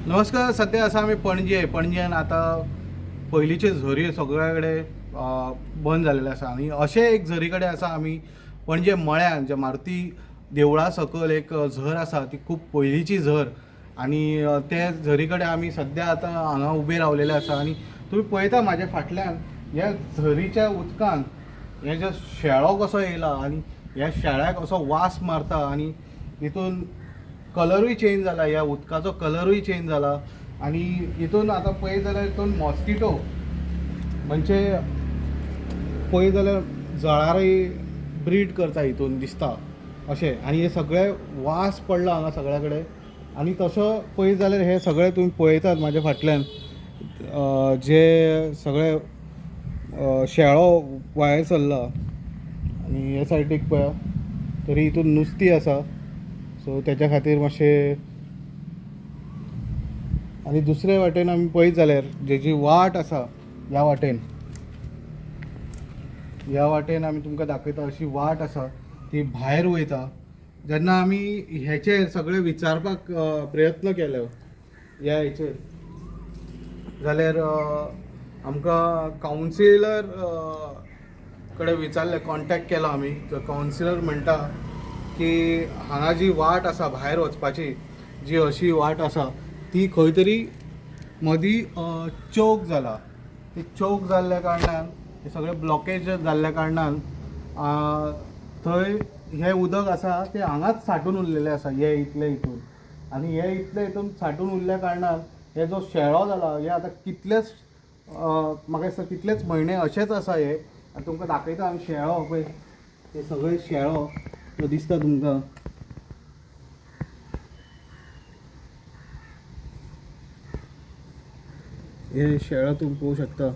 नमस्कार. सध्या असं आम्ही पणजेन आता पयलींचे झरी सगळे कडेन बंद जालेले आसा आनी अशे एक झरी कडेन आसा आमी पणजे मळ्यान जे मारुती देवळा सकयल एक झर आसा ती खूब पयलींची झर आनी ते झरी कडेन आमी सद्या आतां हांगा उबे रावलेले आसा आनी तुमी पळयता म्हाज्या फाटल्यान ह्या झरीच्या उदकान हे जो शेळो कसो येयला आनी ह्या शेळ्याक असो वास मारता आनी हितून कलरूय चेंज जाला, ह्या उदकाचो कलरूय चेंज जाला आनी हितून आतां पळयत जाल्यार हितून मॉस्किटो म्हणजे पळयत जाल्यार जळारय ब्रीड करता हितून दिसता अशें आनी हे सगळे वास पडला हांगा सगळ्या कडेन आनी तसो पळयत जाल्यार हे सगळे तुमी पळयतात म्हाज्या फाटल्यान जे सगळे शेळो भायर सरला आनी हे सायडीक पळया तरी हितून नुस्तीं आसा सो त्याच्या खातीर मातशें आनी दुसरे वाटेन आमी पळयत जाल्यार जी वाट आसा ह्या वाटेन आमी तुमकां दाखयता अशी वाट आसा ती भायर वयता. जेन्ना आमी हेचेर सगळे विचारपाक प्रयत्न केलो ह्या हेचेर जाल्यार आमकां कावन्सिलर कडेन विचारलें, कॉन्टॅक्ट केलो आमी. कावन्सिलर म्हणटा की हांगा जी वाट आसा भायर वचपाची जी अशी वाट आसा ती खंय तरी मदीं चोक जाला. ती चोक जाल्ल्या कारणान हे सगळे ब्लॉकेज जाल्ल्या कारणान थंय हें उदक आसा तें हांगाच सांठून उरलेलें आसा हे इतले हितून आनी हे इतले हितून सांठून उरल्या कारणान हे जो शेळो जाला हे आतां कितलेच म्हाका दिसता कितलेच म्हयने अशेंच आसा हे. आतां तुमकां दाखयता हांव शेळो पळय हे सगळे शेळो तो दिसता तुमकां. हे शेळो तुम्ही पळोवंक शकता.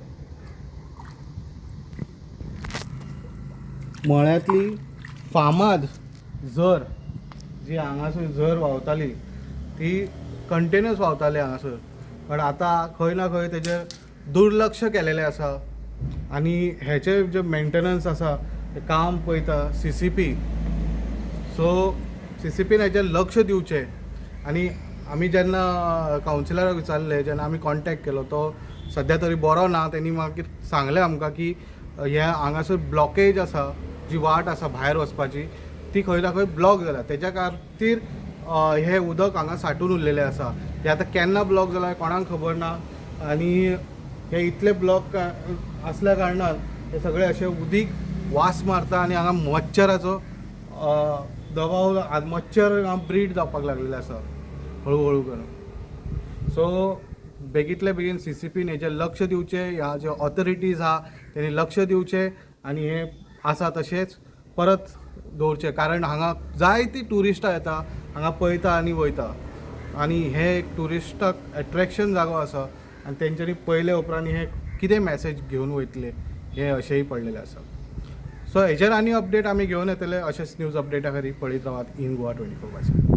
मळ्यांतली फामाद झर जी हांगासर झर व्हांवताली ती कंटिन्यूअस व्हांवताली हांगासर, पण आतां खंय ना खंय तेजेर दुर्लक्ष केलेलें आसा आनी हेचे जे मेंटेनन्स आसा ते काम पळयता CCP. सो CCPन हेचेर लक्ष दिवचें. आनी आमी जेन्ना कावन्सिलराक विचारलें, जेन्ना आमी कॉन्टॅक्ट केलो, तो सद्या तरी बरो ना. तेणी मागीर सांगलें आमकां की ह्या हांगासर ब्लॉकेज आसा, जी वाट आसा भायर वचपाची ती खंय ना खंय ब्लॉक जाला. तेच्या खातीर हे उदक हांगा सांठून उरलेलें आसा. हे आतां केन्ना ब्लॉक जाला कोणाक खबर ना आनी हे इतले ब्लॉक आसल्या कारणान हे सगळे अशे उदीक वास मारता आनी हांगा मच्छराचो दबाव मच्छर ब्रीड जावपाक लागलेले आसा हळू करून. सो बेगींतले बेगीन CCPन हेचेर लक्ष दिवचें, ह्या जे ऑथॉरिटीज आहा तेणी लक्ष दिवचें आनी हे आसा तशेंच परत दवरचें. कारण हांगा जायतीं ट्युरिस्टां येता, हांगा पळयता आनी वयता आनी हे एक ट्युरिस्टाक एट्रॅक्शन जागो आसा आनी तेंच्यांनी पयले उपरांत हे कितें मॅसेज घेवन वयतले हे अशेंय पडलेलें आसा. सो हेचेर आनी अपडेट आमी घेवन येतले. अशेंच न्यूज अपडेटा खातीर पळयत रावात इन गोवा 24/7.